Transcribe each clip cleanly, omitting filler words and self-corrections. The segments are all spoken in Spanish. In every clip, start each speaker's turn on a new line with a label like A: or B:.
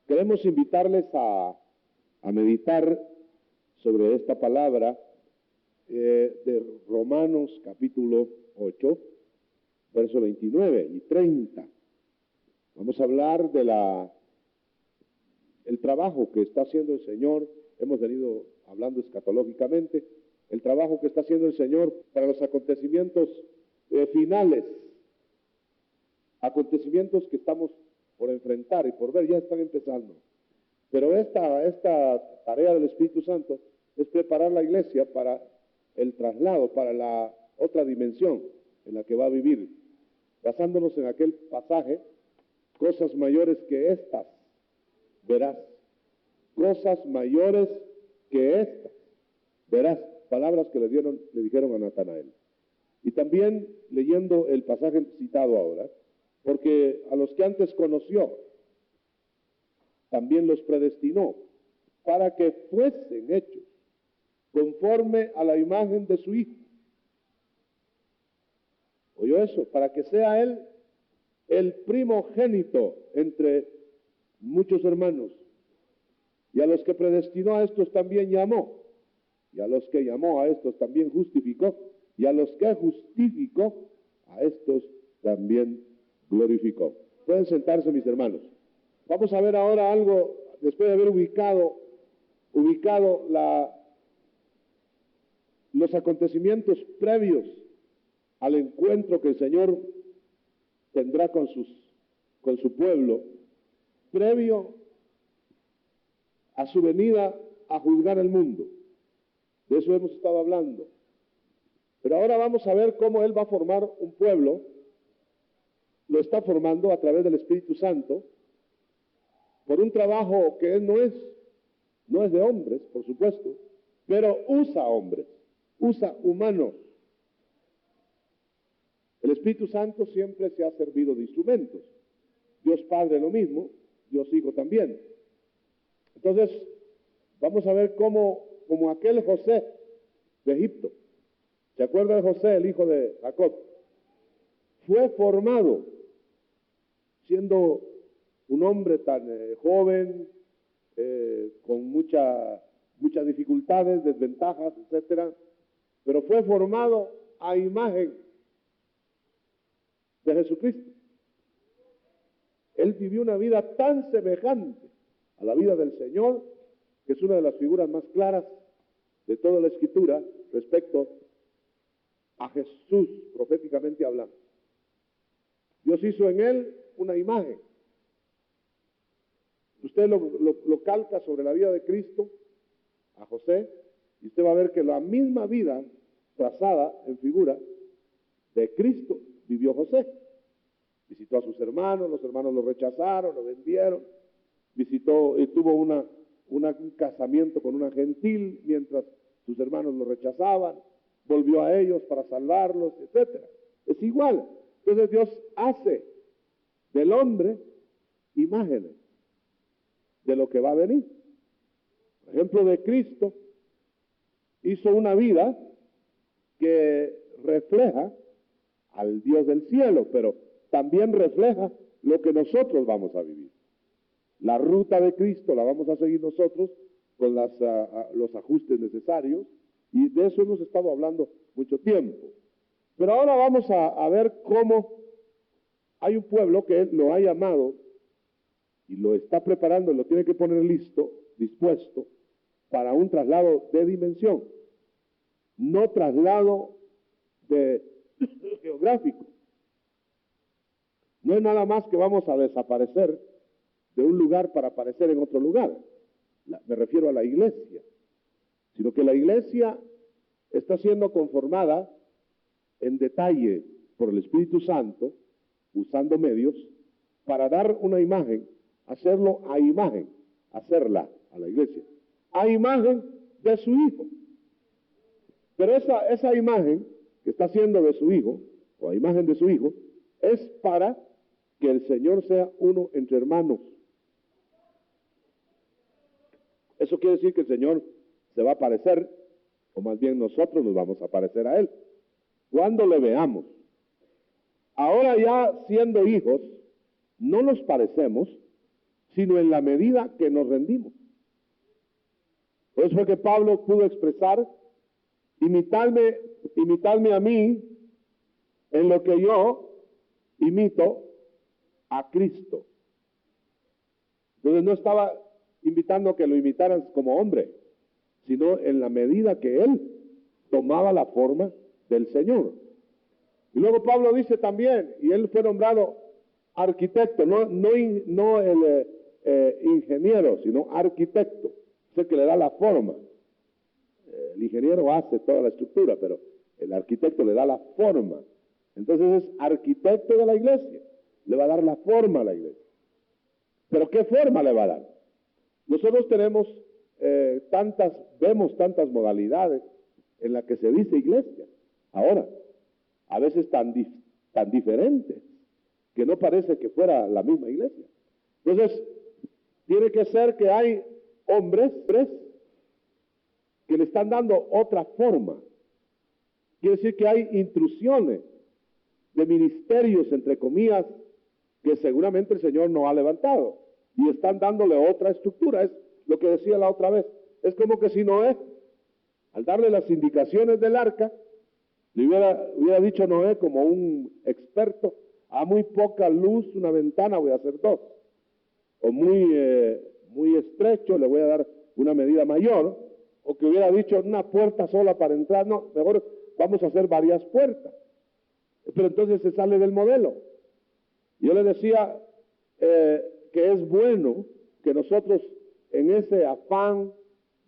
A: Queremos invitarles a meditar sobre esta palabra de Romanos capítulo 8, verso 29 y 30. Vamos a hablar de el trabajo que está haciendo el Señor. Hemos venido hablando escatológicamente, el trabajo que está haciendo el Señor para los acontecimientos finales, acontecimientos que estamos por enfrentar y por ver, ya están empezando. Pero esta tarea del Espíritu Santo es preparar la iglesia para el traslado, para la otra dimensión en la que va a vivir, basándonos en aquel pasaje: cosas mayores que estas verás, cosas mayores que estas verás, palabras que le dijeron a Natanael. Y también leyendo el pasaje citado ahora, porque a los que antes conoció, también los predestinó, para que fuesen hechos conforme a la imagen de su Hijo. ¿Oyó eso? Para que sea Él el primogénito entre muchos hermanos. Y a los que predestinó, a estos también llamó. Y a los que llamó, a estos también justificó. Y a los que justificó, a estos también glorificó. Pueden sentarse, mis hermanos. Vamos a ver ahora algo, después de haber ubicado los acontecimientos previos al encuentro que el Señor tendrá con su pueblo, previo a su venida a juzgar el mundo. De eso hemos estado hablando. Pero ahora vamos a ver cómo Él va a formar un pueblo. Lo está formando a través del Espíritu Santo, por un trabajo que Él no es de hombres, por supuesto, pero usa hombres, usa humanos. El Espíritu Santo siempre se ha servido de instrumentos. Dios Padre lo mismo, Dios Hijo también. Entonces, vamos a ver cómo aquel José de Egipto, ¿se acuerda de José, el hijo de Jacob? Fue formado siendo un hombre tan joven, con muchas dificultades, desventajas, etcétera, pero fue formado a imagen de Jesucristo. Él vivió una vida tan semejante a la vida del Señor, que es una de las figuras más claras de toda la Escritura respecto a Jesús, proféticamente hablando. Dios hizo en él una imagen. Usted lo calca sobre la vida de Cristo, a José, y usted va a ver que la misma vida trazada en figura de Cristo vivió José. Visitó a sus hermanos, los hermanos lo rechazaron, lo vendieron, tuvo un casamiento con una gentil mientras sus hermanos lo rechazaban, volvió a ellos para salvarlos, etcétera. Es igual. Entonces Dios hace del hombre imágenes de lo que va a venir. Por ejemplo, de Cristo hizo una vida que refleja al Dios del cielo, pero también refleja lo que nosotros vamos a vivir. La ruta de Cristo la vamos a seguir nosotros con los ajustes necesarios, y de eso hemos estado hablando mucho tiempo. Pero ahora vamos a ver cómo hay un pueblo que Él lo ha llamado y lo está preparando, lo tiene que poner listo, dispuesto, para un traslado de dimensión, no traslado geográfico. No es nada más que vamos a desaparecer de un lugar para aparecer en otro lugar. Me refiero a la iglesia, sino que la iglesia está siendo conformada en detalle por el Espíritu Santo, usando medios para dar una imagen, hacerlo a imagen, hacerla a la iglesia, a imagen de su Hijo. Pero esa imagen que está haciendo de su Hijo, o a imagen de su Hijo, es para que el Señor sea uno entre hermanos. Eso quiere decir que el Señor se va a parecer, o más bien nosotros nos vamos a parecer a Él, cuando le veamos. Ahora ya siendo hijos, no nos parecemos, sino en la medida que nos rendimos. Por eso fue que Pablo pudo expresar, imitadme a mí en lo que yo imito a Cristo. Entonces no estaba invitando a que lo imitaran como hombre, sino en la medida que él tomaba la forma del Señor. Y luego Pablo dice también, y él fue nombrado arquitecto, no el ingeniero, sino arquitecto, es el que le da la forma. El ingeniero hace toda la estructura, pero el arquitecto le da la forma. Entonces es arquitecto de la iglesia, le va a dar la forma a la iglesia. ¿Pero qué forma le va a dar? Nosotros tenemos vemos tantas modalidades en las que se dice iglesia. Ahora, a veces tan diferentes, que no parece que fuera la misma iglesia. Entonces, tiene que ser que hay hombres que le están dando otra forma. Quiere decir que hay intrusiones de ministerios, entre comillas, que seguramente el Señor no ha levantado, y están dándole otra estructura. Es lo que decía la otra vez. Es como que si Noé, al darle las indicaciones del arca, le hubiera dicho Noé como un experto: a muy poca luz, una ventana, voy a hacer dos. O muy estrecho, le voy a dar una medida mayor. O que hubiera dicho una puerta sola para entrar. No, mejor vamos a hacer varias puertas. Pero entonces se sale del modelo. Yo le decía que es bueno que nosotros, en ese afán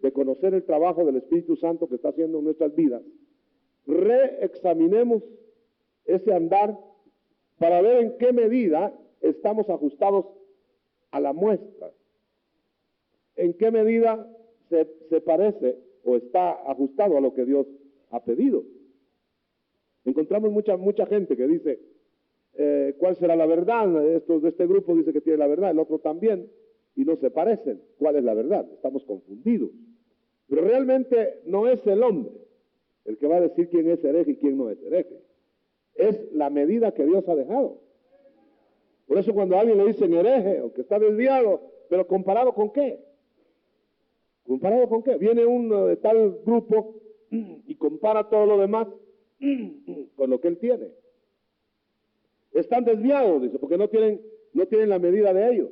A: de conocer el trabajo del Espíritu Santo que está haciendo en nuestras vidas, reexaminemos ese andar para ver en qué medida estamos ajustados a la muestra, en qué medida se parece o está ajustado a lo que Dios ha pedido. Encontramos mucha gente que dice, ¿cuál será la verdad? Estos de este grupo dice que tiene la verdad, el otro también, y no se parecen. ¿Cuál es la verdad? Estamos confundidos. Pero realmente no es el hombre el que va a decir quién es hereje y quién no es hereje. Es la medida que Dios ha dejado. Por eso cuando a alguien le dicen hereje o que está desviado, pero ¿comparado con qué? ¿Comparado con qué? Viene uno de tal grupo y compara todo lo demás con lo que él tiene. Están desviados, dice, porque no tienen la medida de ellos.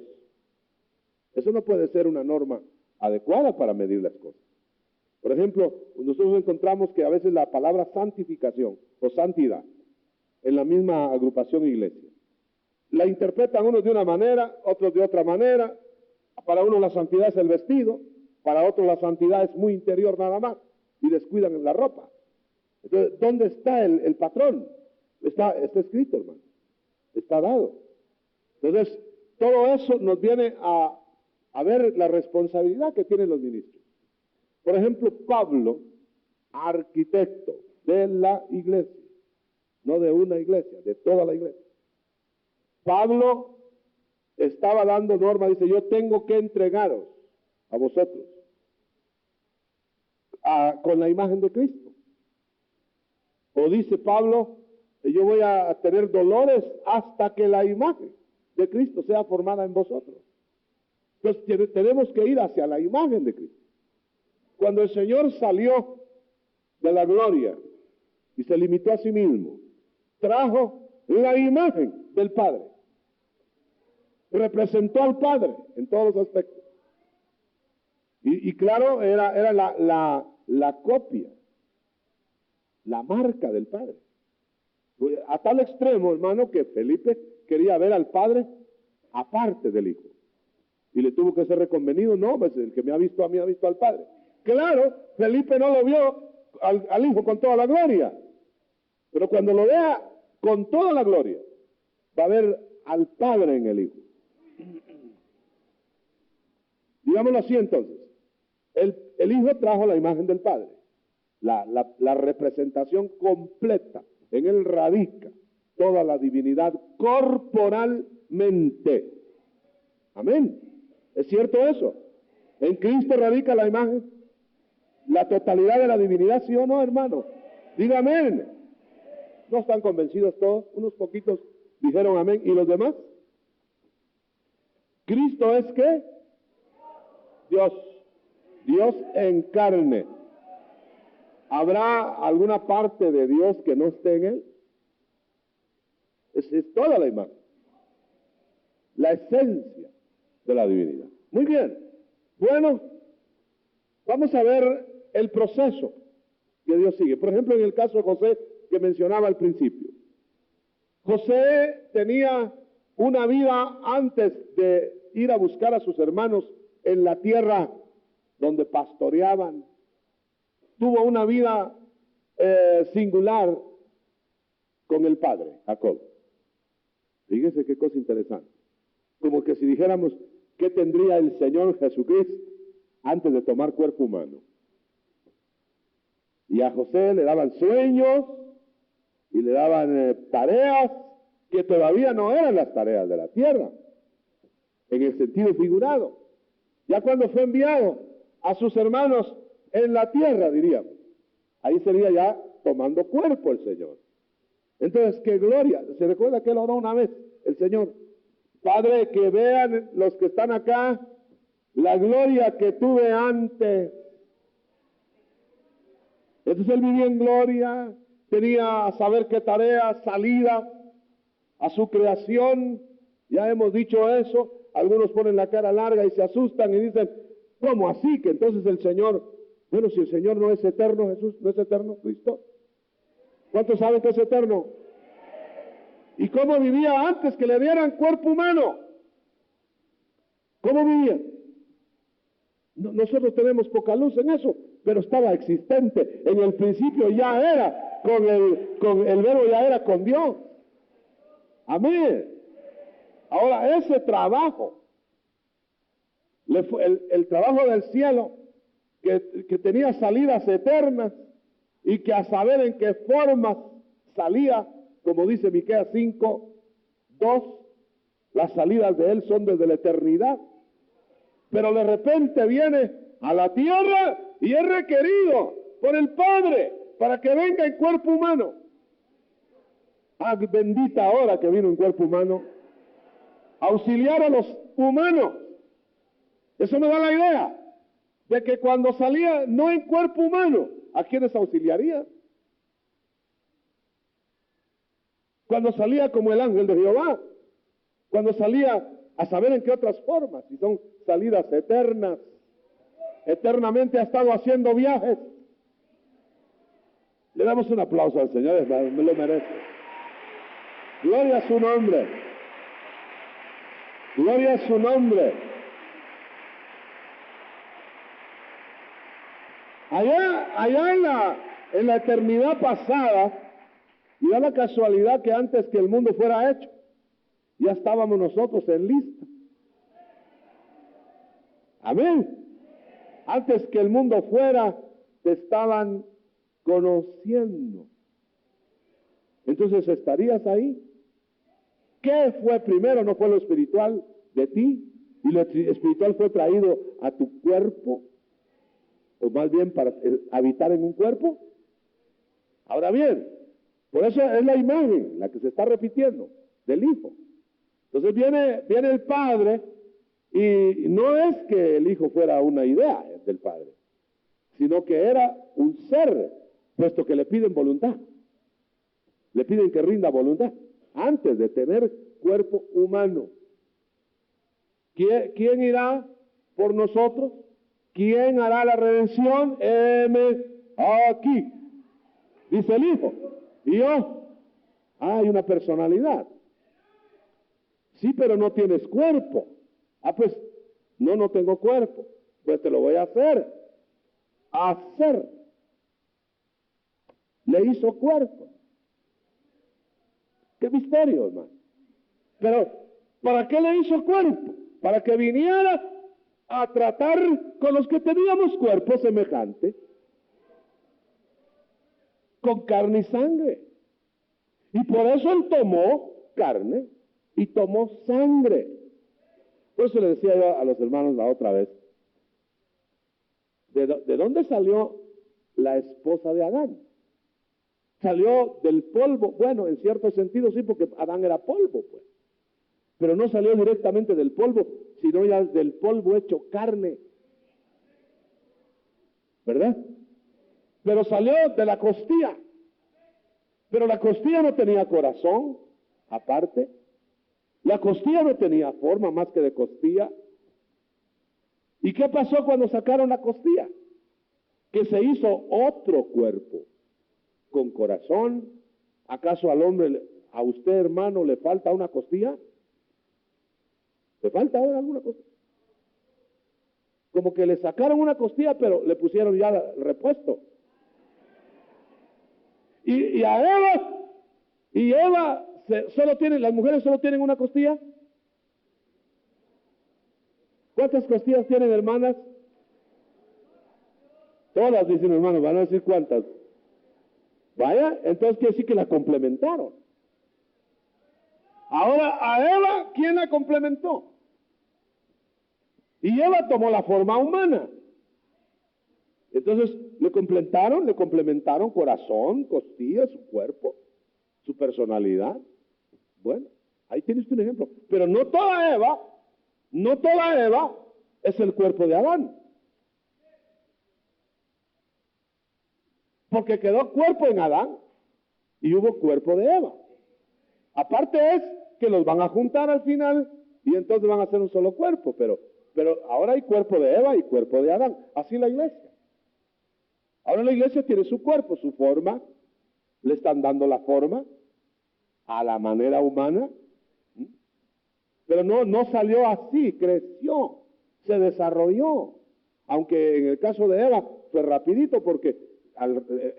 A: Eso no puede ser una norma adecuada para medir las cosas. Por ejemplo, nosotros encontramos que a veces la palabra santificación o santidad en la misma agrupación iglesia la interpretan unos de una manera, otros de otra manera. Para uno la santidad es el vestido, para otros la santidad es muy interior nada más y descuidan la ropa. Entonces, ¿dónde está el patrón? Está escrito, hermano. Está dado. Entonces, todo eso nos viene a ver la responsabilidad que tienen los ministros. Por ejemplo, Pablo, arquitecto de la iglesia, no de una iglesia, de toda la iglesia. Pablo estaba dando norma, dice, yo tengo que entregaros a vosotros con la imagen de Cristo. O dice Pablo, yo voy a tener dolores hasta que la imagen de Cristo sea formada en vosotros. Entonces tenemos que ir hacia la imagen de Cristo. Cuando el Señor salió de la gloria y se limitó a sí mismo, trajo la imagen del Padre. Representó al Padre en todos los aspectos. Y claro, era la copia, la marca del Padre. A tal extremo, hermano, que Felipe quería ver al Padre aparte del Hijo. Y le tuvo que ser reconvenido, no, pues el que me ha visto a mí ha visto al Padre. Claro, Felipe no lo vio al Hijo con toda la gloria. Pero cuando lo vea con toda la gloria, va a ver al Padre en el Hijo. Digámoslo así entonces. El Hijo trajo la imagen del Padre. La representación completa. En él radica toda la divinidad corporalmente. Amén. ¿Es cierto eso? En Cristo radica la imagen, la totalidad de la divinidad, ¿sí o no, hermano? Diga amén. ¿No están convencidos todos? Unos poquitos dijeron amén. ¿Y los demás? Cristo es ¿qué? Dios. Dios en carne. ¿Habrá alguna parte de Dios que no esté en él? Es toda la imagen. La esencia de la divinidad. Muy bien. Bueno, vamos a ver el proceso que Dios sigue. Por ejemplo, en el caso de José que mencionaba al principio. José tenía una vida antes de ir a buscar a sus hermanos en la tierra donde pastoreaban. Tuvo una vida singular con el padre, Jacob. Fíjense qué cosa interesante. Como que si dijéramos, ¿qué tendría el Señor Jesucristo antes de tomar cuerpo humano? Y a José le daban sueños y le daban tareas que todavía no eran las tareas de la tierra, en el sentido figurado. Ya cuando fue enviado a sus hermanos en la tierra, diríamos, ahí sería ya tomando cuerpo el Señor. Entonces, qué gloria. ¿Se recuerda que él oró una vez, el Señor? Padre, que vean los que están acá la gloria que tuve antes. Entonces él vivía en gloria, tenía a saber qué tarea, salida a su creación. Ya hemos dicho eso. Algunos ponen la cara larga y se asustan y dicen, ¿cómo así? Que entonces el Señor, bueno, si el Señor no es eterno, Jesús no es eterno, Cristo. ¿Cuántos saben que es eterno? ¿Y cómo vivía antes que le dieran cuerpo humano? ¿Cómo vivía? Nosotros tenemos poca luz en eso, pero estaba existente. En el principio ya era, con el verbo ya era con Dios. Amén. Ahora ese trabajo, el trabajo del cielo, que tenía salidas eternas y que a saber en qué formas salía, como dice Miqueas 5:2, las salidas de él son desde la eternidad. Pero de repente viene a la tierra y es requerido por el Padre para que venga en cuerpo humano. Ah, bendita hora que vino en cuerpo humano. Auxiliar a los humanos. Eso me da la idea de que cuando salía no en cuerpo humano, ¿a quiénes auxiliaría? Cuando salía como el ángel de Jehová, cuando salía a saber en qué otras formas, si son salidas eternas, eternamente ha estado haciendo viajes. Le damos un aplauso al Señor, me lo merece. Gloria a su nombre. Gloria a su nombre. Allá en la eternidad pasada, y da la casualidad que antes que el mundo fuera hecho, ya estábamos nosotros en lista. Amén. Antes que el mundo fuera, te estaban conociendo. Entonces, ¿estarías ahí? ¿Qué fue primero? ¿No fue lo espiritual de ti? ¿Y lo espiritual fue traído a tu cuerpo? ¿O más bien para habitar en un cuerpo? Ahora bien, por eso es la imagen la que se está repitiendo del Hijo. Entonces viene el Padre, y no es que el Hijo fuera una idea del Padre, sino que era un ser, puesto que le piden voluntad. Le piden que rinda voluntad antes de tener cuerpo humano. ¿Quién irá por nosotros? ¿Quién hará la redención? Heme aquí, dice el Hijo. ¿Y yo? Hay una personalidad. Sí, pero no tienes cuerpo. Ah, pues, no tengo cuerpo. Pues te lo voy a hacer. Hacer. Le hizo cuerpo. Qué misterio, hermano. Pero, ¿para qué le hizo cuerpo? Para que viniera a tratar con los que teníamos cuerpo semejante, con carne y sangre. Y por eso él tomó carne y tomó sangre. Por eso le decía yo a los hermanos la otra vez, ¿de dónde salió la esposa de Adán? Salió del polvo. Bueno, en cierto sentido sí, porque Adán era polvo, pues. pero no salió directamente del polvo, sino ya del polvo hecho carne. ¿Verdad? Pero salió de la costilla. Pero la costilla no tenía corazón, aparte. La costilla no tenía forma más que de costilla. ¿Y qué pasó cuando sacaron la costilla? Que se hizo otro cuerpo, con corazón. ¿Acaso al hombre, a usted hermano, le falta una costilla? ¿Le falta ahora alguna costilla? Como que le sacaron una costilla, pero le pusieron ya el repuesto. Y Eva solo tiene, las mujeres solo tienen una costilla. ¿Cuántas costillas tienen, hermanas? Todas, dicen hermanos, van a decir cuántas. Vaya, entonces quiere decir que la complementaron. Ahora a Eva, ¿quién la complementó? Y Eva tomó la forma humana. Entonces le complementaron corazón, costillas, su cuerpo, su personalidad. Bueno, ahí tienes un ejemplo. Pero no toda Eva es el cuerpo de Adán. Porque quedó cuerpo en Adán y hubo cuerpo de Eva. Aparte es que los van a juntar al final y entonces van a ser un solo cuerpo, pero ahora hay cuerpo de Eva y cuerpo de Adán. Así la iglesia. Ahora la iglesia tiene su cuerpo, su forma, le están dando la forma a la manera humana, pero no salió así, creció, se desarrolló, aunque en el caso de Eva fue rapidito porque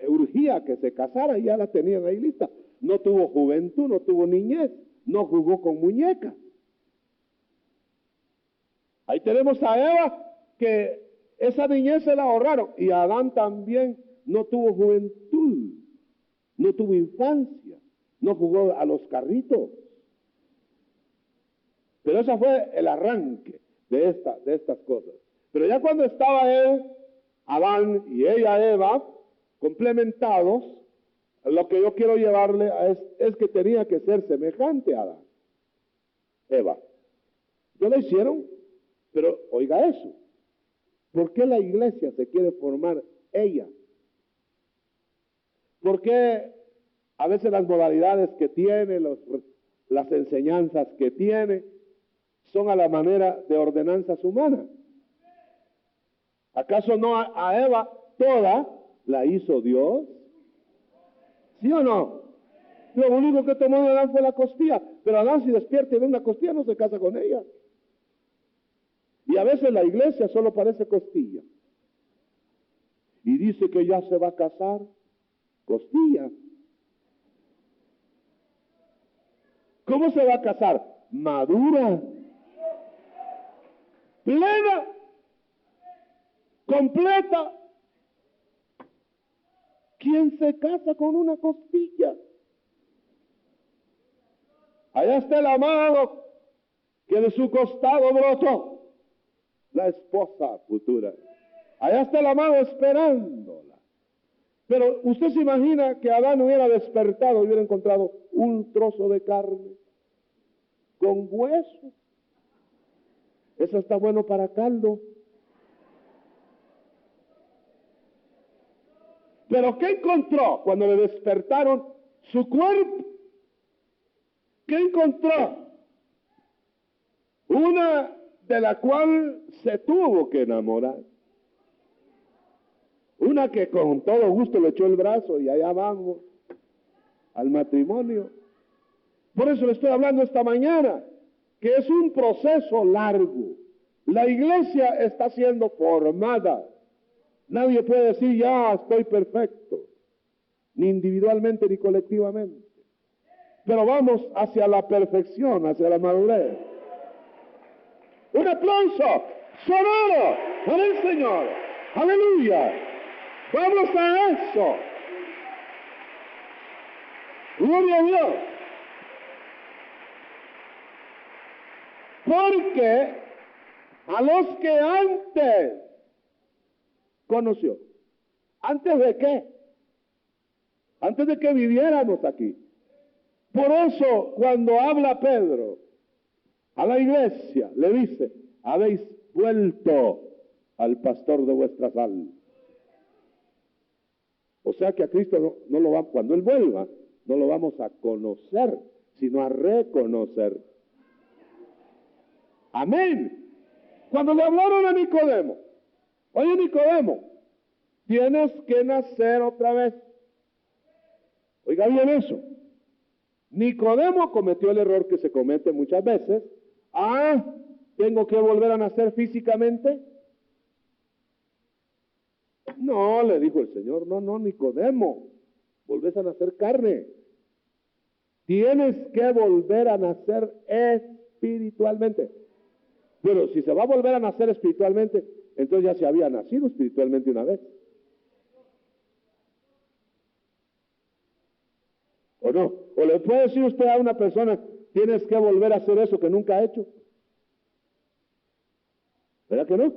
A: urgía que se casara y ya la tenían ahí lista. No tuvo juventud, no tuvo niñez, no jugó con muñecas. Ahí tenemos a Eva que esa niñez se la ahorraron y Adán también no tuvo juventud, no tuvo infancia, no jugó a los carritos. Pero ese fue el arranque de estas cosas. Pero ya cuando estaba él, Adán y ella, Eva, complementados, lo que yo quiero llevarle es que tenía que ser semejante a Adán. Eva. No lo hicieron, pero oiga eso. ¿Por qué la iglesia se quiere formar ella? ¿Por qué a veces las modalidades que tiene, las enseñanzas que tiene, son a la manera de ordenanzas humanas? ¿Acaso no a Eva toda la hizo Dios? ¿Sí o no? Lo único que tomó de Adán fue la costilla, pero Adán si despierta y ve una costilla no se casa con ella. Y a veces la iglesia solo parece costilla. Y dice que ya se va a casar, costilla. ¿Cómo se va a casar? Madura, plena, completa. ¿Quién se casa con una costilla? Allá está el amado que de su costado brotó la esposa futura. Allá está el amado esperándola. Pero usted se imagina que Adán hubiera despertado y hubiera encontrado un trozo de carne con hueso. Eso está bueno para caldo. Pero ¿qué encontró cuando le despertaron su cuerpo? ¿Qué encontró? Una de la cual se tuvo que enamorar. Una que con todo gusto le echó el brazo y allá vamos al matrimonio. Por eso le estoy hablando esta mañana, que es un proceso largo. La iglesia está siendo formada. Nadie puede decir, ya estoy perfecto, ni individualmente ni colectivamente. Pero vamos hacia la perfección, hacia la madurez. Un aplauso sonoro para el Señor. Aleluya. Vamos a eso. Gloria a Dios. Porque a los que antes conoció, ¿antes de qué? Antes de que viviéramos aquí. Por eso, cuando habla Pedro a la iglesia, le dice, habéis vuelto al pastor de vuestras almas. O sea que a Cristo no lo va, cuando Él vuelva, no lo vamos a conocer, sino a reconocer. Amén. Cuando le hablaron a Nicodemo, oye Nicodemo, tienes que nacer otra vez. Oiga bien eso. Nicodemo cometió el error que se comete muchas veces. ¿Tengo que volver a nacer físicamente? No, le dijo el Señor, no, Nicodemo, volvés a nacer carne. Tienes que volver a nacer espiritualmente. Pero si se va a volver a nacer espiritualmente, entonces ya se había nacido espiritualmente una vez. ¿O no? ¿O le puede decir usted a una persona, tienes que volver a hacer eso que nunca ha hecho? ¿Verdad que no?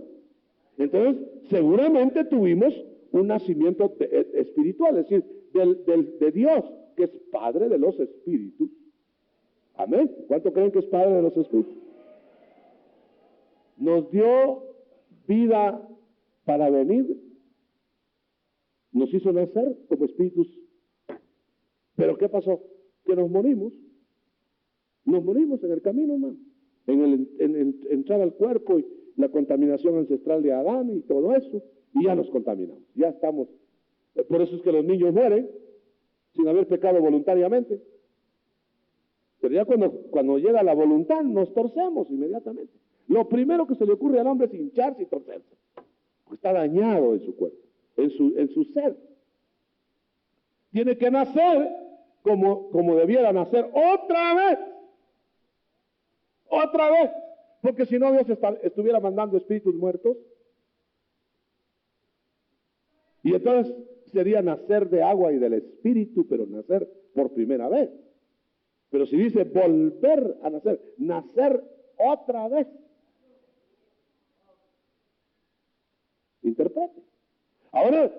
A: Entonces, seguramente tuvimos un nacimiento espiritual, es decir, de Dios, que es Padre de los Espíritus. Amén. ¿Cuánto creen que es Padre de los Espíritus? Nos dio vida para venir, nos hizo nacer como espíritus. Pero ¿qué pasó? Que nos morimos en el camino, hermano, en entrar al cuerpo y la contaminación ancestral de Adán y todo eso, y ya nos contaminamos, ya estamos. Por eso es que los niños mueren sin haber pecado voluntariamente. Pero ya cuando llega la voluntad, nos torcemos inmediatamente. Lo primero que se le ocurre al hombre es hincharse y torcerse, porque está dañado en su cuerpo, en su ser. Tiene que nacer como debiera nacer otra vez, porque si no Dios estuviera mandando espíritus muertos, y entonces sería nacer de agua y del espíritu, pero nacer por primera vez. Pero si dice volver a nacer otra vez, interprete. Ahora,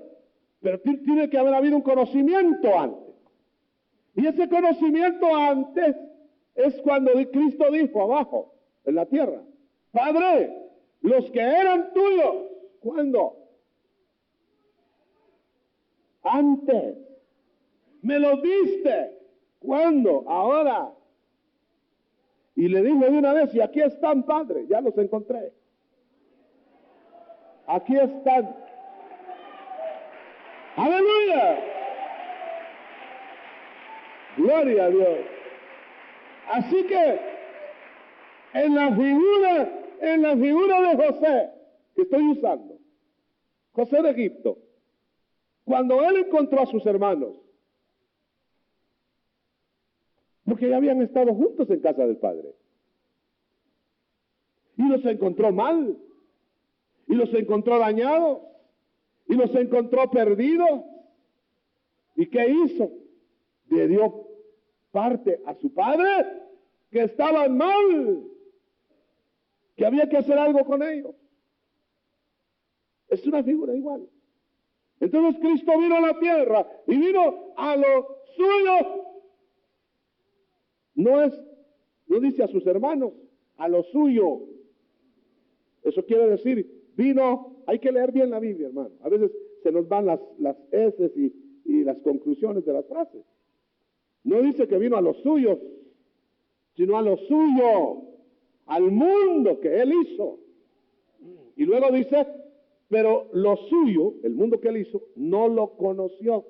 A: pero tiene que haber habido un conocimiento antes. Y ese conocimiento antes es cuando Cristo dijo abajo, en la tierra, Padre, los que eran tuyos, ¿cuándo? Antes. Me los diste. ¿Cuándo? Ahora. Y le dijo de una vez, y aquí están, Padre, ya los encontré. Aquí están. ¡Aleluya! Gloria a Dios. Así que en la figura de José que estoy usando, José de Egipto, cuando él encontró a sus hermanos, porque ya habían estado juntos en casa del Padre, y los encontró mal, y los encontró dañados, y los encontró perdidos, ¿y qué hizo? Le dio parte a su padre, que estaban mal, que había que hacer algo con ellos. Es una figura igual. Entonces Cristo vino a la tierra y vino a lo suyo. No dice a sus hermanos, a lo suyo. Eso quiere decir, vino, hay que leer bien la Biblia, hermano. A veces se nos van las eses y las conclusiones de las frases. No dice que vino a los suyos, sino a lo suyo, al mundo que Él hizo. Y luego dice, pero lo suyo, el mundo que Él hizo, no lo conoció.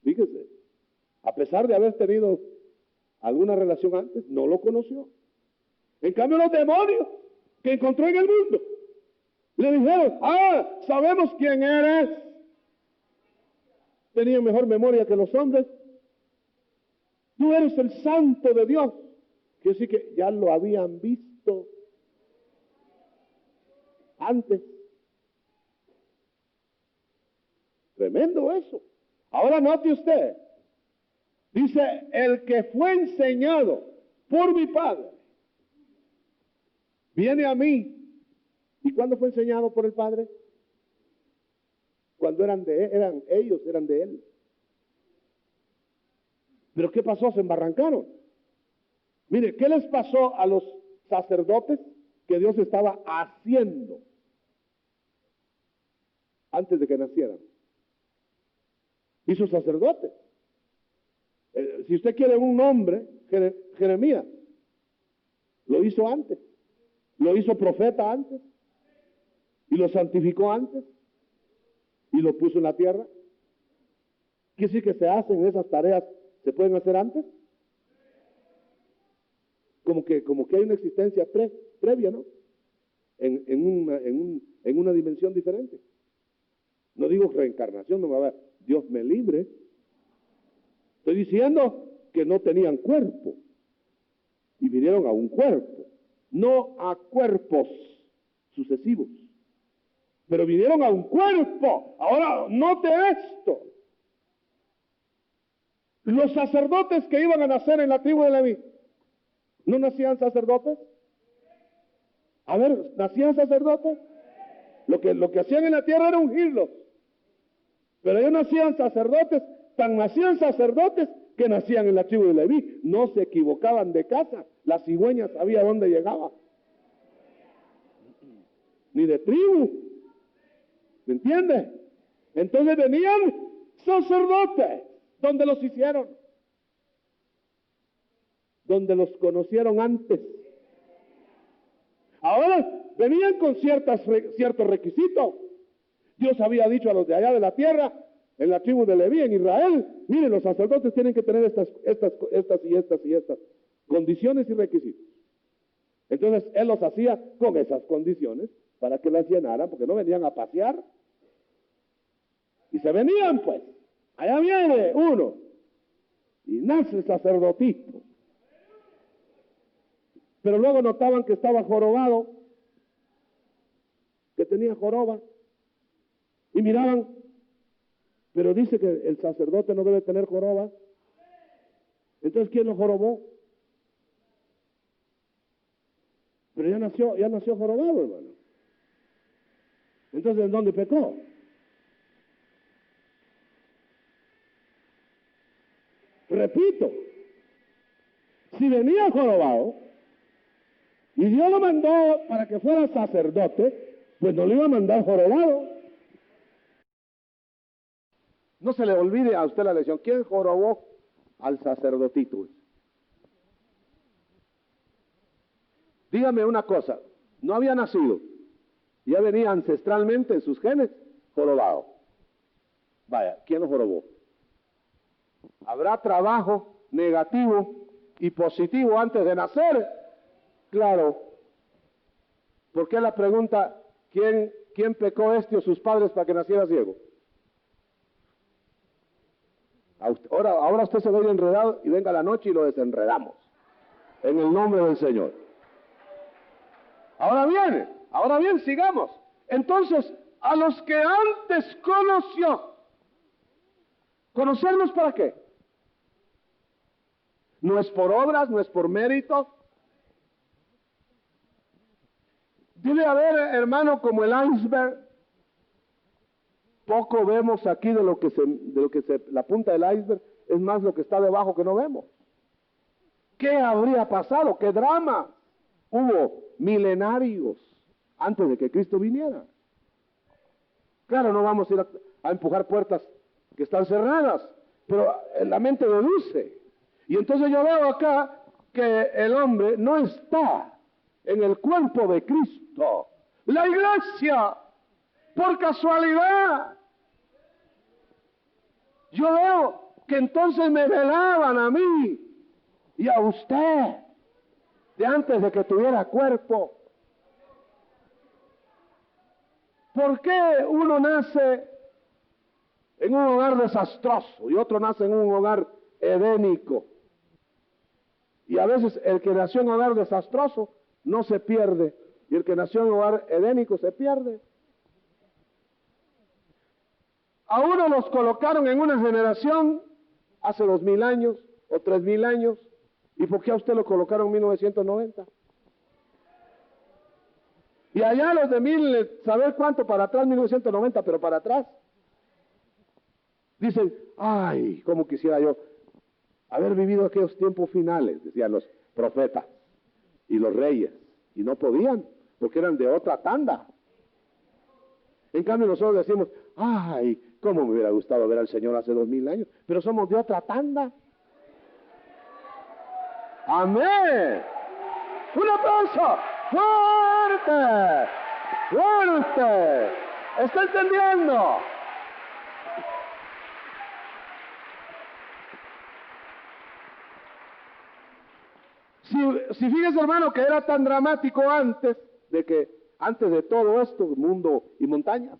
A: Fíjese, a pesar de haber tenido alguna relación antes, no lo conoció. En cambio, los demonios que encontró en el mundo, le dijeron, sabemos quién eres. Tenían mejor memoria que los hombres. Tú eres el santo de Dios. Quiere decir que ya lo habían visto antes. Tremendo eso. Ahora note usted. Dice, el que fue enseñado por mi Padre, viene a mí. ¿Y cuándo fue enseñado por el Padre? Cuando ellos eran de Él. ¿Pero qué pasó? Se embarrancaron. Mire, ¿qué les pasó a los sacerdotes que Dios estaba haciendo antes de que nacieran? Hizo sacerdotes. Si usted quiere un nombre, Jeremías, lo hizo antes. Lo hizo profeta antes. Y lo santificó antes. Y lo puso en la tierra. ¿Quiere decir que se hacen esas tareas? ¿Se pueden hacer antes? Como que hay una existencia previa, ¿no? En una dimensión diferente. No digo reencarnación, no me va a ver. Dios me libre. Estoy diciendo que no tenían cuerpo. Y vinieron a un cuerpo. No a cuerpos sucesivos. Pero vinieron a un cuerpo. Ahora, note esto. Los sacerdotes que iban a nacer en la tribu de Leví, ¿no nacían sacerdotes? A ver, ¿nacían sacerdotes? Lo que hacían en la tierra era ungirlos. Pero ellos nacían sacerdotes, tan nacían sacerdotes que nacían en la tribu de Leví. No se equivocaban de casa. La cigüeña sabía dónde llegaba. Ni de tribu. ¿Me entiende? Entonces venían sacerdotes. ¿Dónde los hicieron? Donde los conocieron antes. Ahora venían con ciertos requisitos. Dios había dicho a los de allá de la tierra, en la tribu de Leví, en Israel, miren, los sacerdotes tienen que tener estas condiciones y requisitos. Entonces Él los hacía con esas condiciones para que las llenaran, porque no venían a pasear. Y se venían, pues. Allá viene uno y nace sacerdotito. Pero luego notaban que estaba jorobado, que tenía joroba. Y miraban, pero dice que el sacerdote no debe tener joroba. Entonces, ¿quién lo jorobó? Pero ya nació jorobado, hermano. Entonces, ¿en dónde pecó? Repito, si venía jorobado y Dios lo mandó para que fuera sacerdote, pues no le iba a mandar jorobado. No se le olvide a usted la lección. ¿Quién jorobó al sacerdotito? Dígame una cosa, no había nacido, ya venía ancestralmente en sus genes jorobado. Vaya, ¿quién lo jorobó? ¿Habrá trabajo negativo y positivo antes de nacer? Claro. ¿Por qué la pregunta, ¿quién pecó o sus padres para que naciera ciego? Ahora usted se ve enredado y venga la noche y lo desenredamos. En el nombre del Señor. Ahora bien, sigamos. Entonces, a los que antes conoció, ¿conocernos para qué? No es por obras, no es por méritos. Debe haber, hermano, como el iceberg. Poco vemos aquí de lo que la punta del iceberg, es más lo que está debajo que no vemos. ¿Qué habría pasado? ¿Qué drama hubo milenarios antes de que Cristo viniera? Claro, no vamos a ir a empujar puertas que están cerradas, pero la mente deduce. Y entonces yo veo acá que el hombre no está en el cuerpo de Cristo. La iglesia, por casualidad. Yo veo que entonces me velaban a mí y a usted de antes de que tuviera cuerpo. ¿Por qué uno nace en un hogar desastroso y otro nace en un hogar edénico? Y a veces el que nació en un hogar desastroso no se pierde, y el que nació en un hogar edénico se pierde. A uno los colocaron en una generación hace 2000 años o 3000 años, ¿y por qué a usted lo colocaron en 1990? Y allá los de saber cuánto para atrás, 1990, pero para atrás. Dicen, ay, cómo quisiera yo haber vivido aquellos tiempos finales, decían profetas y los reyes, y no podían, porque eran de otra tanda. En cambio nosotros decimos, ay, cómo me hubiera gustado ver al Señor hace 2000 años, pero somos de otra tanda. Amén. Un aplauso fuerte, fuerte. ¿Está entendiendo? Si fíjese, hermano, que era tan dramático antes de todo esto, mundo y montañas,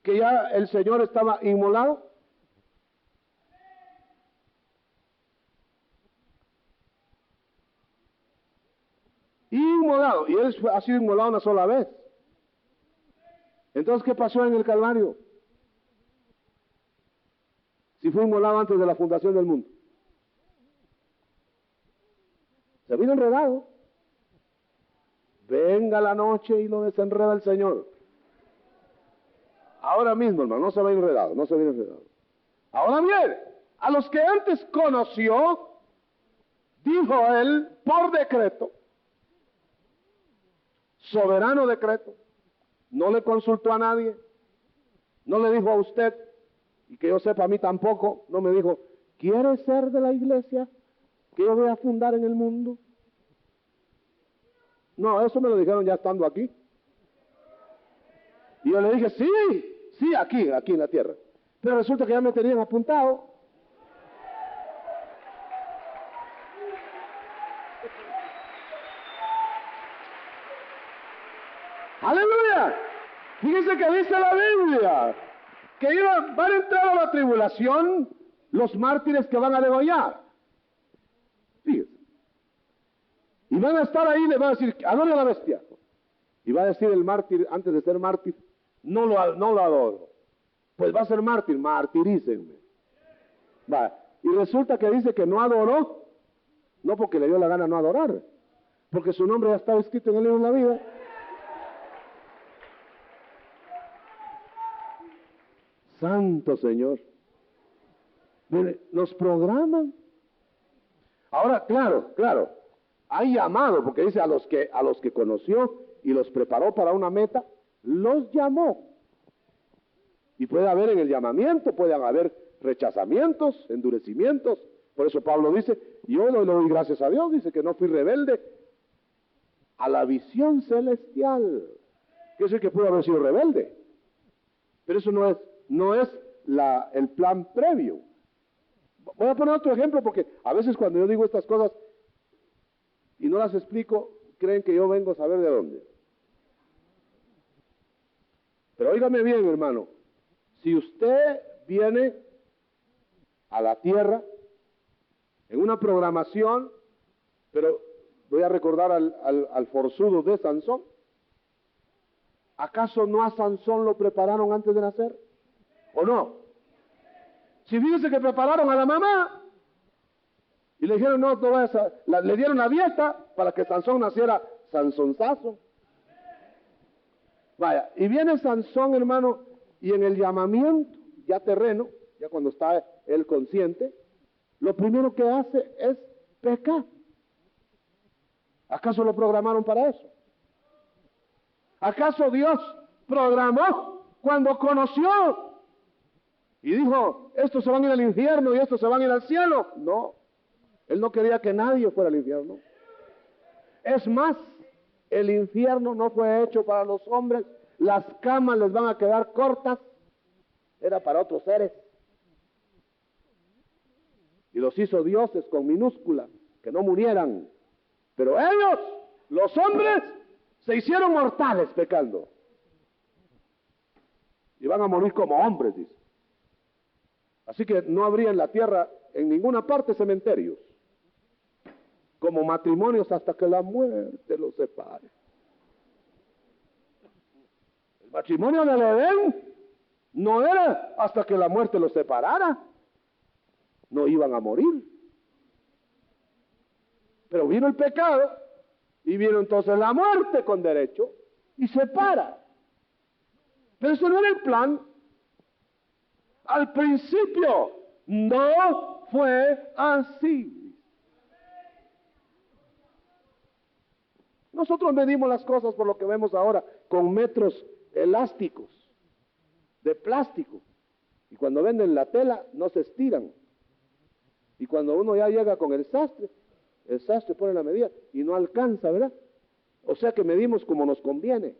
A: que ya el Señor estaba inmolado. Inmolado, y Él ha sido inmolado una sola vez. Entonces, ¿qué pasó en el Calvario? Si fue inmolado antes de la fundación del mundo. Se vino enredado. Venga la noche y lo desenreda el Señor. Ahora mismo, hermano, no se va enredado, no se viene enredado. Ahora bien, a los que antes conoció, dijo Él por decreto, soberano decreto, no le consultó a nadie, no le dijo a usted, y que yo sepa a mí tampoco, no me dijo, ¿quiere ser de la iglesia que yo voy a fundar en el mundo? No, eso me lo dijeron ya estando aquí. Y yo le dije, sí, aquí en la tierra. Pero resulta que ya me tenían apuntado. ¡Aleluya! Fíjense que dice la Biblia que van a entrar a la tribulación los mártires que van a degollar. Fíjense. Y van a estar ahí y le van a decir, adore a la bestia. Y va a decir el mártir, antes de ser mártir, no lo adoro. Pues va a ser mártir, martirícenme. Va. Y resulta que dice que no adoró, no porque le dio la gana no adorar, porque su nombre ya estaba escrito en el libro de la vida. Santo Señor. Mire, nos programan. Ahora, claro, hay llamado, porque dice a los que conoció y los preparó para una meta, los llamó. Y puede haber en el llamamiento, pueden haber rechazamientos, endurecimientos. Por eso Pablo dice, yo le doy gracias a Dios, dice que no fui rebelde a la visión celestial. Quiere decir que pudo haber sido rebelde. Pero eso no es el plan previo. Voy a poner otro ejemplo porque a veces cuando yo digo estas cosas y no las explico, creen que yo vengo a saber de dónde. Pero óigame bien, hermano, si usted viene a la tierra en una programación, pero voy a recordar al forzudo de Sansón, ¿acaso no a Sansón lo prepararon antes de nacer? ¿O no? Si fíjense que prepararon a la mamá y le dijeron, no vayas le dieron la dieta para que Sansón naciera Sansonzazo. Vaya, y viene Sansón, hermano, y en el llamamiento, ya terreno, ya cuando está él consciente, lo primero que hace es pecar. ¿Acaso lo programaron para eso? ¿Acaso Dios programó cuando conoció y dijo, estos se van a ir al infierno y estos se van a ir al cielo? No, Él no quería que nadie fuera al infierno. Es más, el infierno no fue hecho para los hombres, las camas les van a quedar cortas, era para otros seres. Y los hizo dioses con minúscula, que no murieran. Pero ellos, los hombres, se hicieron mortales pecando. Y van a morir como hombres, dice. Así que no habría en la tierra, en ninguna parte, cementerios. Como matrimonios hasta que la muerte los separe. El matrimonio del Edén no era hasta que la muerte los separara. No iban a morir. Pero vino el pecado y vino entonces la muerte con derecho y separa. Pero eso no era el plan. Al principio no fue así.
B: Nosotros medimos las cosas por lo que vemos ahora, con metros elásticos, de plástico. Y cuando venden la tela, no se estiran. Y cuando uno ya llega con el sastre pone la medida y no alcanza, ¿verdad? O sea que medimos como nos conviene.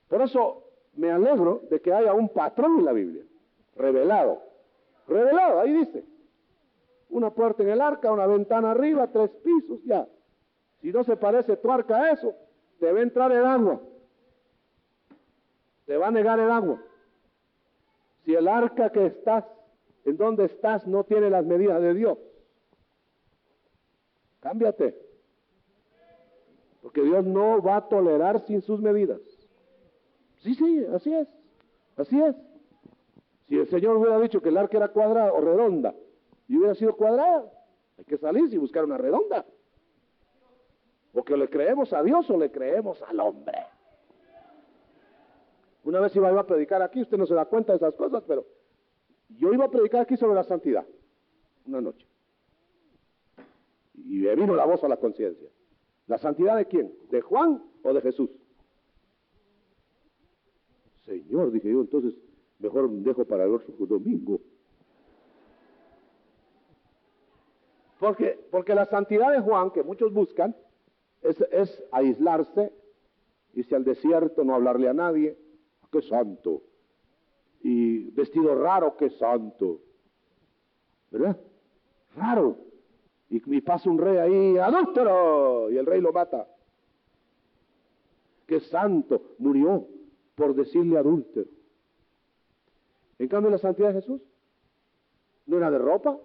B: Por eso me alegro de que haya un patrón en la Biblia, revelado, ahí dice. Una puerta en el arca, una ventana arriba, 3 pisos, ya. Si no se parece tu arca a eso, te va a entrar el agua. Te va a negar el agua. Si el arca que estás, en donde estás, no tiene las medidas de Dios, cámbiate. Porque Dios no va a tolerar sin sus medidas. Sí, así es. Así es. Si el Señor hubiera dicho que el arca era cuadrada o redonda, y hubiera sido cuadrada, hay que salir y buscar una redonda. Porque le creemos a Dios o le creemos al hombre. Una vez iba a predicar aquí, usted no se da cuenta de esas cosas, pero yo iba a predicar aquí sobre la santidad, una noche. Y me vino la voz a la conciencia. ¿La santidad de quién? ¿De Juan o de Jesús? Señor, dije yo, entonces mejor dejo para el otro domingo. Porque la santidad de Juan, que muchos buscan, es aislarse, irse al desierto, no hablarle a nadie. ¡Qué santo! Y vestido raro, ¡qué santo! ¿Verdad? Raro. Y pasa un rey ahí, ¡adúltero! Y el rey lo mata. ¡Qué santo! Murió por decirle adúltero. En cambio, la santidad de Jesús no era de ropa.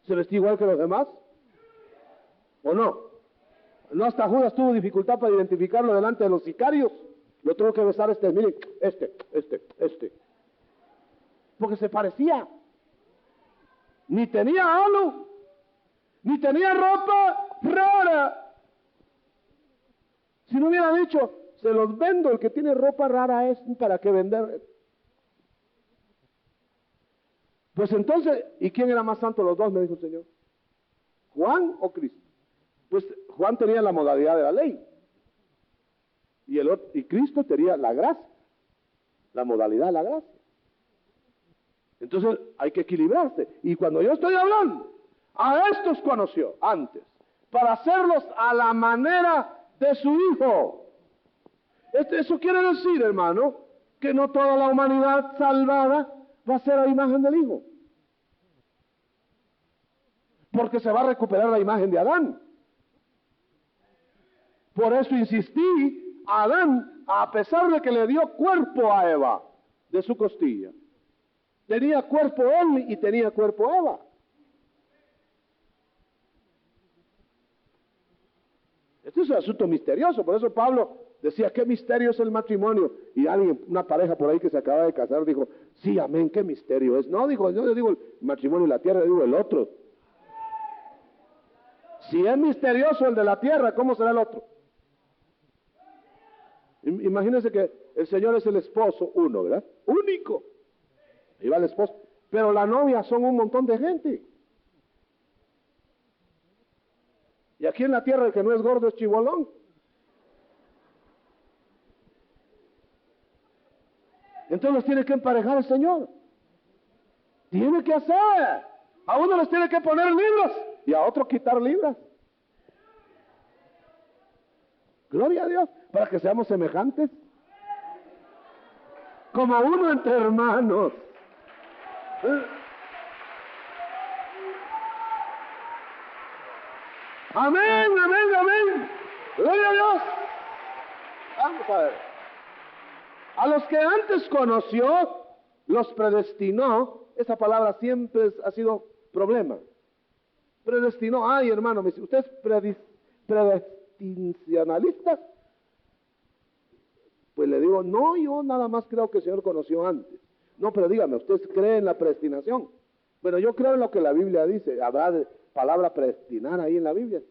B: ¿Se vestía igual que los demás? ¿O no? No, hasta Judas tuvo dificultad para identificarlo delante de los sicarios. Lo tuvo que besar miren, este. Porque se parecía. Ni tenía halo, ni tenía ropa rara. Si no hubiera dicho, se los vendo, el que tiene ropa rara es, ¿para qué vender? Pues entonces, ¿y quién era más santo de los dos? Me dijo el Señor. ¿Juan o Cristo? Pues Juan tenía la modalidad de la ley. Y Cristo tenía la gracia. La modalidad de la gracia. Entonces hay que equilibrarse. Y cuando yo estoy hablando, a estos conoció antes, para hacerlos a la manera de su Hijo. Eso quiere decir, hermano, que no toda la humanidad salvada va a ser a imagen del Hijo. Porque se va a recuperar la imagen de Adán. Por eso insistí, Adán, a pesar de que le dio cuerpo a Eva, de su costilla, tenía cuerpo él y tenía cuerpo Eva. Este es un asunto misterioso, por eso Pablo decía, ¿qué misterio es el matrimonio? Y alguien, una pareja por ahí que se acaba de casar, dijo, sí, amén, ¿qué misterio es? No, dijo, yo digo el matrimonio y la tierra, digo el otro. Si es misterioso el de la tierra, ¿cómo será el otro? Imagínense que el Señor es el esposo, uno, ¿verdad? Único. Ahí va el esposo. Pero la novia son un montón de gente. Y aquí en la tierra el que no es gordo es chibolón. Entonces los tiene que emparejar el Señor. Tiene que hacer. A uno les tiene que poner libras y a otro quitar libras. Gloria a Dios, para que seamos semejantes. Como uno entre hermanos. Amén, amén, amén. Gloria a Dios. Vamos a ver. A los que antes conoció, los predestinó. Esa palabra siempre ha sido problema. Predestinó. Ay, hermano, ¿usted es predestincionalista? Pues le digo, no, yo nada más creo que el Señor conoció antes. No, pero dígame, ¿usted cree en la predestinación? Bueno, yo creo en lo que la Biblia dice. ¿Habrá de palabra predestinar ahí en la Biblia?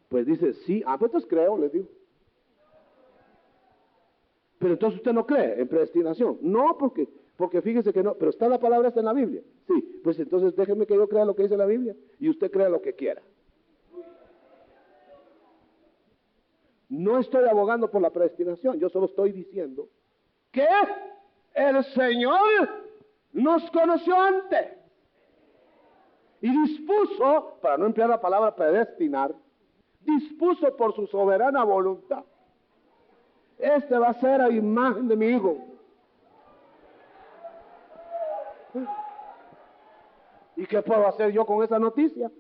B: Pues dice, sí. Pues entonces creo, les digo. Pero entonces usted no cree en predestinación. No, porque fíjese que no. Pero está la palabra, está en la Biblia. Sí, pues entonces déjeme que yo crea lo que dice la Biblia y usted crea lo que quiera. No estoy abogando por la predestinación, yo solo estoy diciendo que el Señor nos conoció antes y dispuso, para no emplear la palabra predestinar, dispuso por su soberana voluntad. Este va a ser a imagen de mi Hijo. ¿Y qué puedo hacer yo con esa noticia?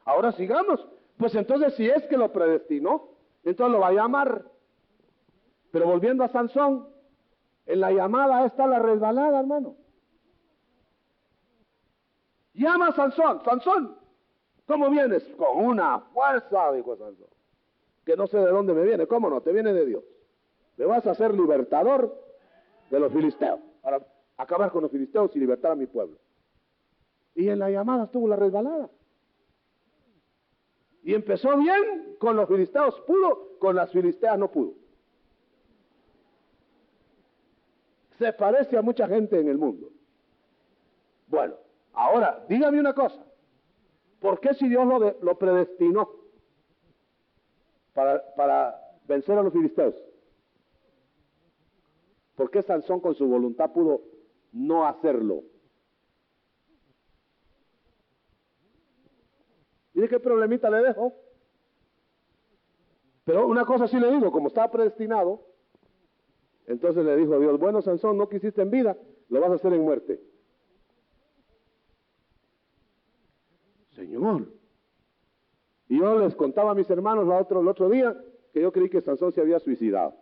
B: Ahora sigamos. Pues entonces, si es que lo predestinó, entonces lo va a llamar. Pero volviendo a Sansón, en la llamada está la resbalada, hermano. Llama a Sansón. Sansón, ¿cómo vienes? Con una fuerza, dijo Sansón, que no sé de dónde me viene. ¿Cómo no? Te viene de Dios. Me vas a hacer libertador de los filisteos, para acabar con los filisteos y libertar a mi pueblo. Y en la llamada estuvo la resbalada. Y empezó bien, con los filisteos pudo, con las filisteas no pudo. Se parece a mucha gente en el mundo. Bueno, ahora, dígame una cosa. ¿Por qué si Dios lo predestinó para vencer a los filisteos? ¿Por qué Sansón con su voluntad pudo no hacerlo? Mire qué problemita le dejo. Pero una cosa sí le digo, como estaba predestinado, entonces le dijo a Dios, bueno, Sansón, no quisiste en vida, lo vas a hacer en muerte. Señor. Y yo les contaba a mis hermanos el otro día que yo creí que Sansón se había suicidado.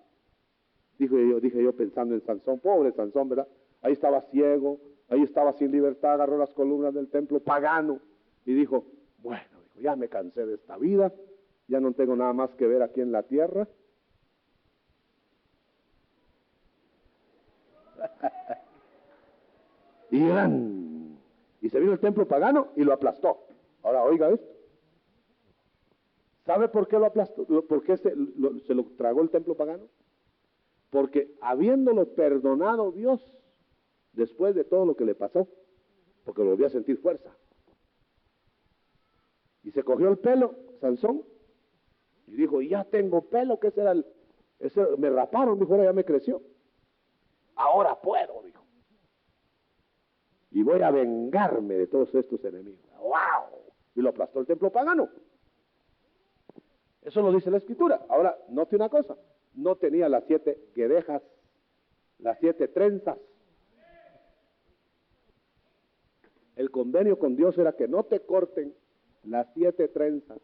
B: Dije yo pensando en Sansón, pobre Sansón, ¿verdad? Ahí estaba ciego, ahí estaba sin libertad, agarró las columnas del templo pagano y dijo, bueno, ya me cansé de esta vida, ya no tengo nada más que ver aquí en la tierra. Y se vino el templo pagano y lo aplastó. Ahora oiga esto. ¿Sabe por qué lo aplastó? ¿Por qué se lo tragó el templo pagano? Porque habiéndolo perdonado Dios después de todo lo que le pasó, porque lo volvió a sentir fuerza. Y se cogió el pelo, Sansón, y dijo, ya tengo pelo, que me raparon, dijo, ahora ya me creció. Ahora puedo, dijo. Y voy a vengarme de todos estos enemigos. ¡Wow! Y lo aplastó el templo pagano. Eso lo dice la Escritura. Ahora, note una cosa. No tenía las 7 guedejas, las 7 trenzas. El convenio con Dios era que no te corten las 7 trenzas,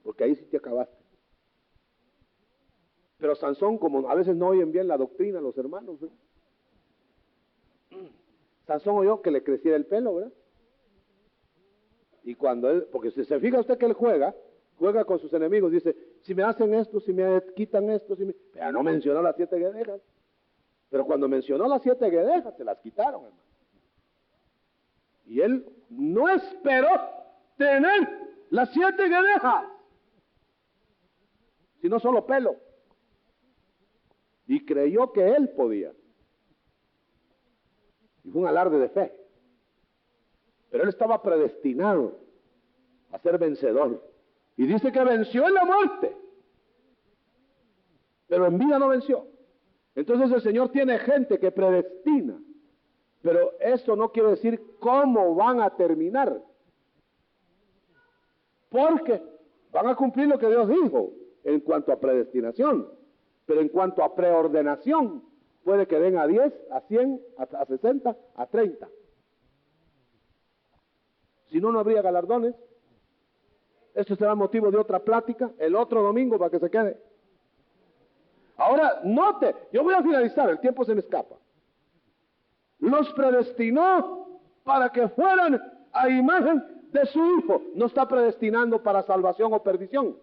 B: porque ahí sí te acabaste. Pero Sansón, como a veces no oyen bien la doctrina los hermanos, ¿verdad? Sansón oyó que le creciera el pelo, ¿verdad? Y cuando él, porque si se fija usted que él juega con sus enemigos, dice, si me hacen esto, si me quitan esto, pero no mencionó las 7 guedejas. Pero cuando mencionó las 7 guedejas, se las quitaron, hermano. Y él no esperó tener las 7 guedejas, sino solo pelo. Y creyó que él podía. Y fue un alarde de fe. Pero él estaba predestinado a ser vencedor. Y dice que venció en la muerte, pero en vida no venció. Entonces el Señor tiene gente que predestina, pero eso no quiere decir cómo van a terminar, porque van a cumplir lo que Dios dijo en cuanto a predestinación, pero en cuanto a preordenación, puede que den a 10, a 100, a 60, a 30. Si no, no habría galardones. Esto será motivo de otra plática el otro domingo para que se quede. Ahora, note, yo voy a finalizar, el tiempo se me escapa. Los predestinó para que fueran a imagen de su Hijo. No está predestinando para salvación o perdición.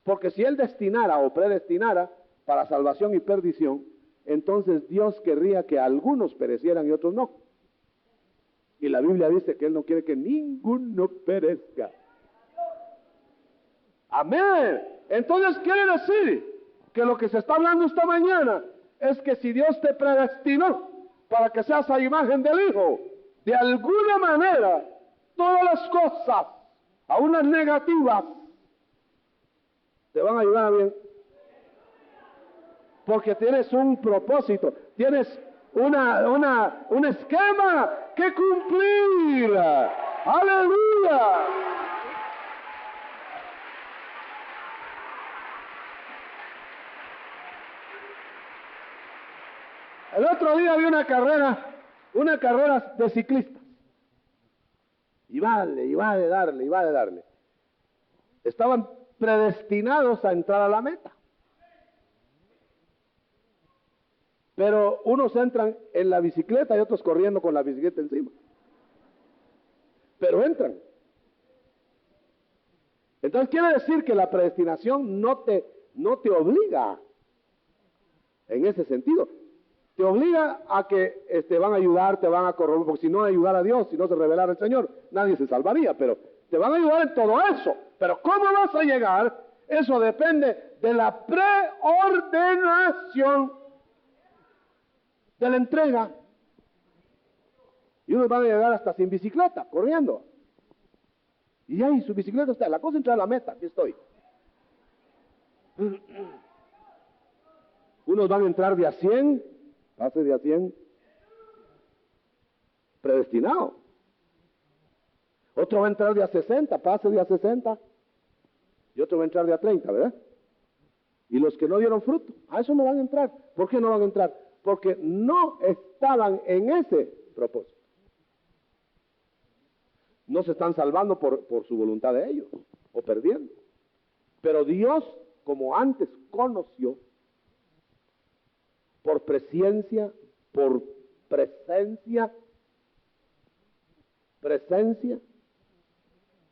B: Porque si Él destinara o predestinara para salvación y perdición, entonces Dios querría que algunos perecieran y otros no. Y la Biblia dice que Él no quiere que ninguno perezca. Amén. Entonces quiere decir que lo que se está hablando esta mañana es que si Dios te predestinó para que seas a imagen del Hijo, de alguna manera todas las cosas aún las negativas, te van a ayudar a bien. Porque tienes un propósito, tienes un esquema que cumplir. ¡Aleluya! El otro día vi una carrera de ciclistas. Y vale, y va de darle, y va de darle. Estaban predestinados a entrar a la meta. Pero unos entran en la bicicleta y otros corriendo con la bicicleta encima. Pero entran. Entonces quiere decir que la predestinación no te obliga en ese sentido. Te obliga a que te van a ayudar, te van a corroborar, porque si no ayudar a Dios, si no se revelara el Señor, nadie se salvaría, pero te van a ayudar en todo eso. Pero ¿cómo vas a llegar? Eso depende de la preordenación, de la entrega. Y unos van a llegar hasta sin bicicleta, corriendo. Y ahí su bicicleta está, la cosa entra a la meta, aquí estoy. Unos van a entrar de a 100, pase de a 100, predestinado. Otro va a entrar de a 60, pase de a 60. Y otro va a entrar de a 30, ¿verdad? Y los que no dieron fruto, a eso no van a entrar. ¿Por qué no van a entrar? Porque no estaban en ese propósito. No se están salvando por su voluntad de ellos, o perdiendo. Pero Dios, como antes conoció, por presencia,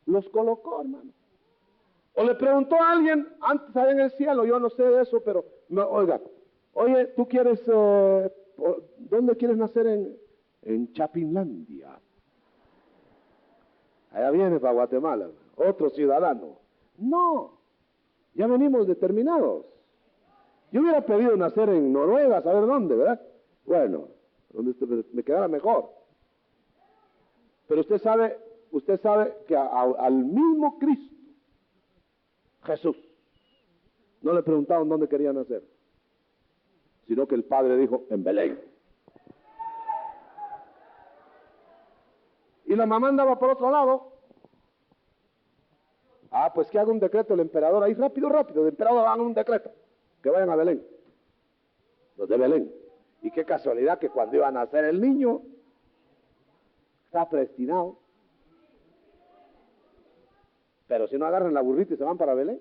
B: los colocó, hermano. O le preguntó a alguien, antes allá en el cielo, yo no sé de eso, pero, oye, ¿tú quieres, dónde quieres nacer? En Chapinlandia. Allá viene para Guatemala, otro ciudadano. No, ya venimos determinados. Yo hubiera pedido nacer en Noruega, saber dónde, ¿verdad? Bueno, donde me quedara mejor. Pero usted sabe que al mismo Cristo, Jesús, no le preguntaron dónde quería nacer, sino que el Padre dijo, en Belén. Y la mamá andaba por otro lado. Pues que haga un decreto el emperador ahí, rápido, el emperador haga un decreto, que vayan a Belén, los de Belén. Y qué casualidad que cuando iba a nacer el niño, está predestinado. Pero si no agarran la burrita y se van para Belén.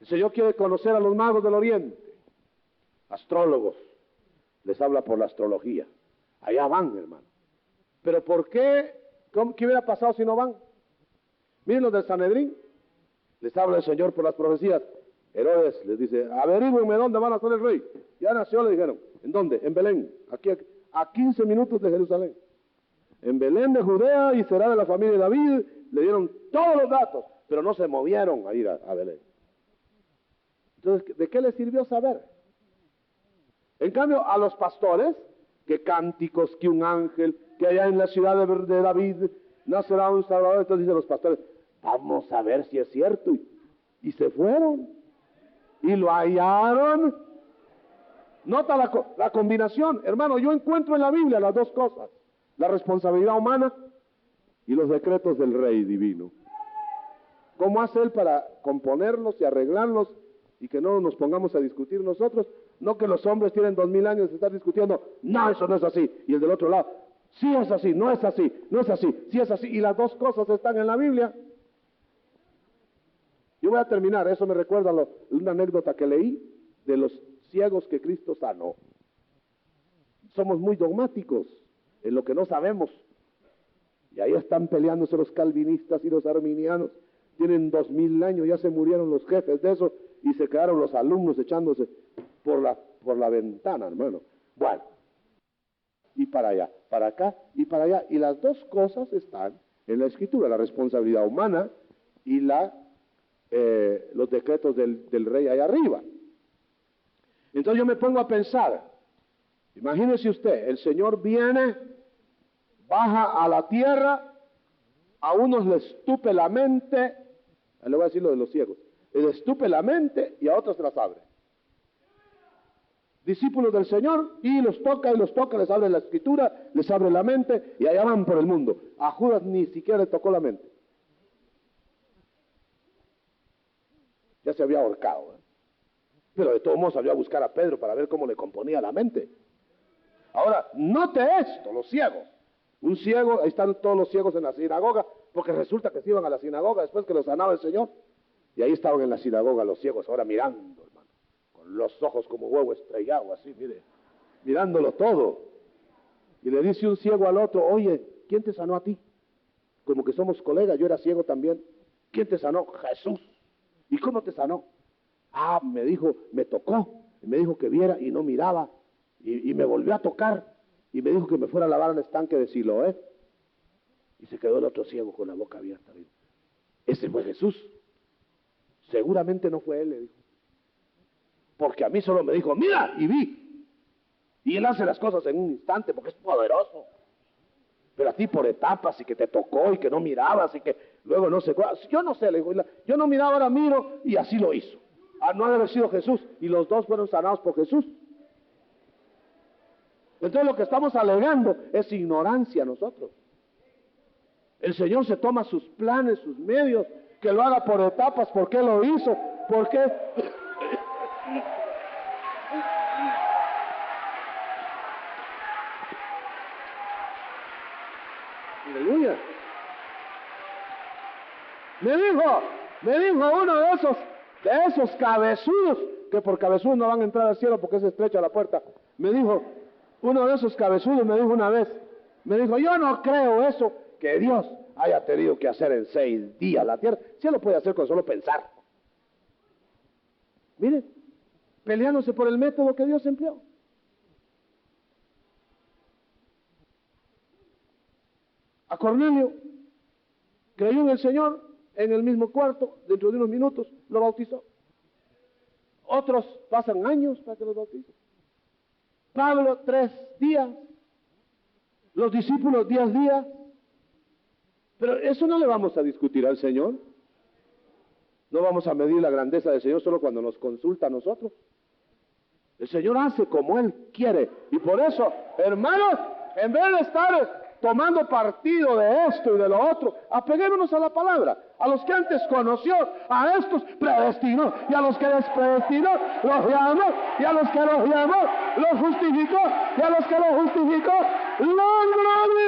B: El Señor quiere conocer a los magos del Oriente, astrólogos, les habla por la astrología. Allá van, hermano. Pero ¿por qué? ¿Qué hubiera pasado si no van? Miren los del Sanedrín, les habla el Señor por las profecías. Herodes les dice, averígüenme dónde van a nacer el rey. Ya nació, le dijeron. ¿En dónde? En Belén, aquí a 15 minutos de Jerusalén. En Belén de Judea, y será de la familia de David. Le dieron todos los datos, pero no se movieron a ir a Belén. Entonces, ¿de qué les sirvió saber? En cambio, a los pastores, que cánticos, que un ángel, que allá en la ciudad de David nacerá un Salvador. Entonces dicen los pastores, vamos a ver si es cierto. Y se fueron. Y lo hallaron. Nota la combinación. Hermano, yo encuentro en la Biblia las dos cosas. La responsabilidad humana y los decretos del Rey divino. ¿Cómo hace Él para componerlos y arreglarlos y que no nos pongamos a discutir nosotros? No que los hombres tienen 2000 años de estar discutiendo, no, eso no es así. Y el del otro lado, sí es así, no es así, no es así, sí es así. Y las dos cosas están en la Biblia. Yo voy a terminar, eso me recuerda una anécdota que leí de los ciegos que Cristo sanó. Somos muy dogmáticos en lo que no sabemos. Y ahí están peleándose los calvinistas y los arminianos. Tienen 2000 años, ya se murieron los jefes de eso y se quedaron los alumnos echándose por la ventana, hermano. Bueno, y para allá, para acá y para allá. Y las dos cosas están en la Escritura, la responsabilidad humana y los decretos del rey allá arriba. Entonces yo me pongo a pensar, imagínese usted, el Señor viene, baja a la tierra a unos les tupe la mente, le voy a decir lo de los ciegos, les tupe la mente y a otros se las abre. Discípulos del Señor, y los toca, les abre la escritura, les abre la mente, y allá van por el mundo. A Judas ni siquiera le tocó la mente. Ya se había ahorcado, pero de todos modos salió a buscar a Pedro para ver cómo le componía la mente. Ahora, note esto, los ciegos. Un ciego, ahí están todos los ciegos en la sinagoga, porque resulta que se iban a la sinagoga después que los sanaba el Señor. Y ahí estaban en la sinagoga los ciegos, ahora mirando, hermano, con los ojos como huevo estrellado, así, mire, mirándolo todo. Y le dice un ciego al otro, oye, ¿quién te sanó a ti? Como que somos colegas, yo era ciego también. ¿Quién te sanó? Jesús. ¿Y cómo te sanó? Ah, me dijo, me tocó, me dijo que viera y no miraba, y me volvió a tocar, y me dijo que me fuera a lavar al estanque de Siloé. Y se quedó el otro ciego con la boca abierta. Ese fue Jesús. Seguramente no fue él, le dijo. Porque a mí solo me dijo, mira, y vi. Y él hace las cosas en un instante porque es poderoso. Pero a ti por etapas, y que te tocó y que no mirabas y que luego no sé cuál. Yo no sé, le digo, yo no miraba, ahora miro, y así lo hizo. No ha de haber sido Jesús. Y los dos fueron sanados por Jesús. Entonces lo que estamos alegando es ignorancia nosotros. El Señor se toma sus planes, sus medios, que lo haga por etapas. ¿Por qué lo hizo? ¿Por qué? Aleluya. Me dijo uno de esos cabezudos, que por cabezudos no van a entrar al cielo porque es estrecha la puerta. Me dijo, uno de esos cabezudos me dijo una vez, me dijo, yo no creo eso, que Dios haya tenido que hacer en 6 días la tierra. Sí lo puede hacer con solo pensar. Mire, peleándose por el método que Dios empleó. A Cornelio creyó en el Señor, en el mismo cuarto, dentro de unos minutos lo bautizó. Otros pasan años para que los bauticen. Pablo 3 días, los discípulos 10 días. Pero eso no le vamos a discutir al Señor. No vamos a medir la grandeza del Señor solo cuando nos consulta a nosotros. El Señor hace como Él quiere. Y por eso, hermanos, en vez de estar tomando partido de esto y de lo otro, apeguémonos a la palabra. A los que antes conoció, a estos predestinó, y a los que les predestinó, los llamó, y a los que los llamó, los justificó, y a los que los justificó, los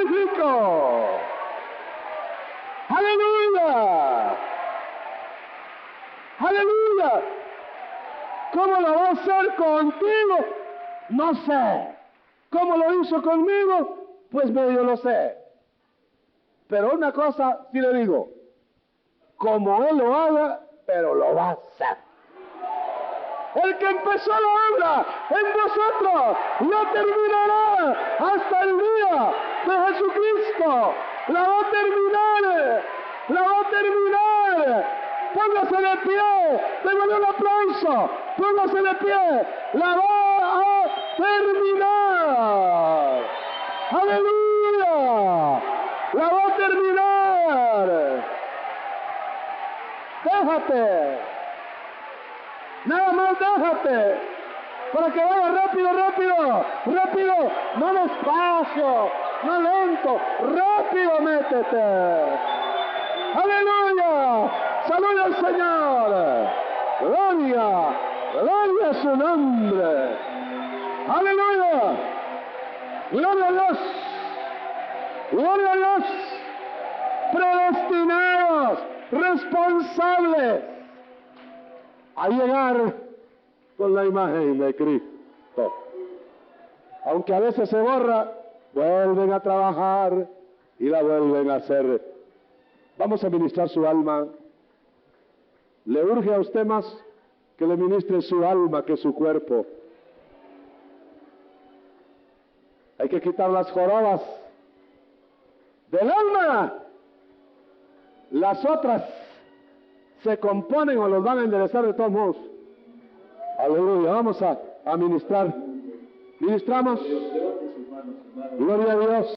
B: glorificó. ¡Aleluya! ¡Aleluya! ¿Cómo lo va a hacer contigo? No sé. ¿Cómo lo hizo conmigo? Pues medio lo sé. Pero una cosa sí le digo, como Él lo haga, pero lo va a hacer. El que empezó la obra en vosotros, lo terminará hasta el día de Jesucristo. La va a terminar, la va a terminar. Póngase de pie, démosle un aplauso, póngase de pie, la va a terminar. ¡Aleluya! ¡La va a terminar! Déjate. Nada más déjate. Para que vaya rápido, rápido, rápido. No despacio, no lento. Rápido métete. ¡Aleluya! ¡Saluda al Señor! ¡Gloria! ¡Gloria a su nombre! ¡Aleluya! ¡Gloria a Dios! ¡Gloria a Dios! Predestinados, responsables a llegar con la imagen de Cristo. Aunque a veces se borra, vuelven a trabajar y la vuelven a hacer. Vamos a ministrar su alma. Le urge a usted más que le ministre su alma que su cuerpo. Hay que quitar las jorobas del alma. Las otras se componen o los van a enderezar de todos modos. Aleluya, vamos a ministrar. Ministramos. Gloria a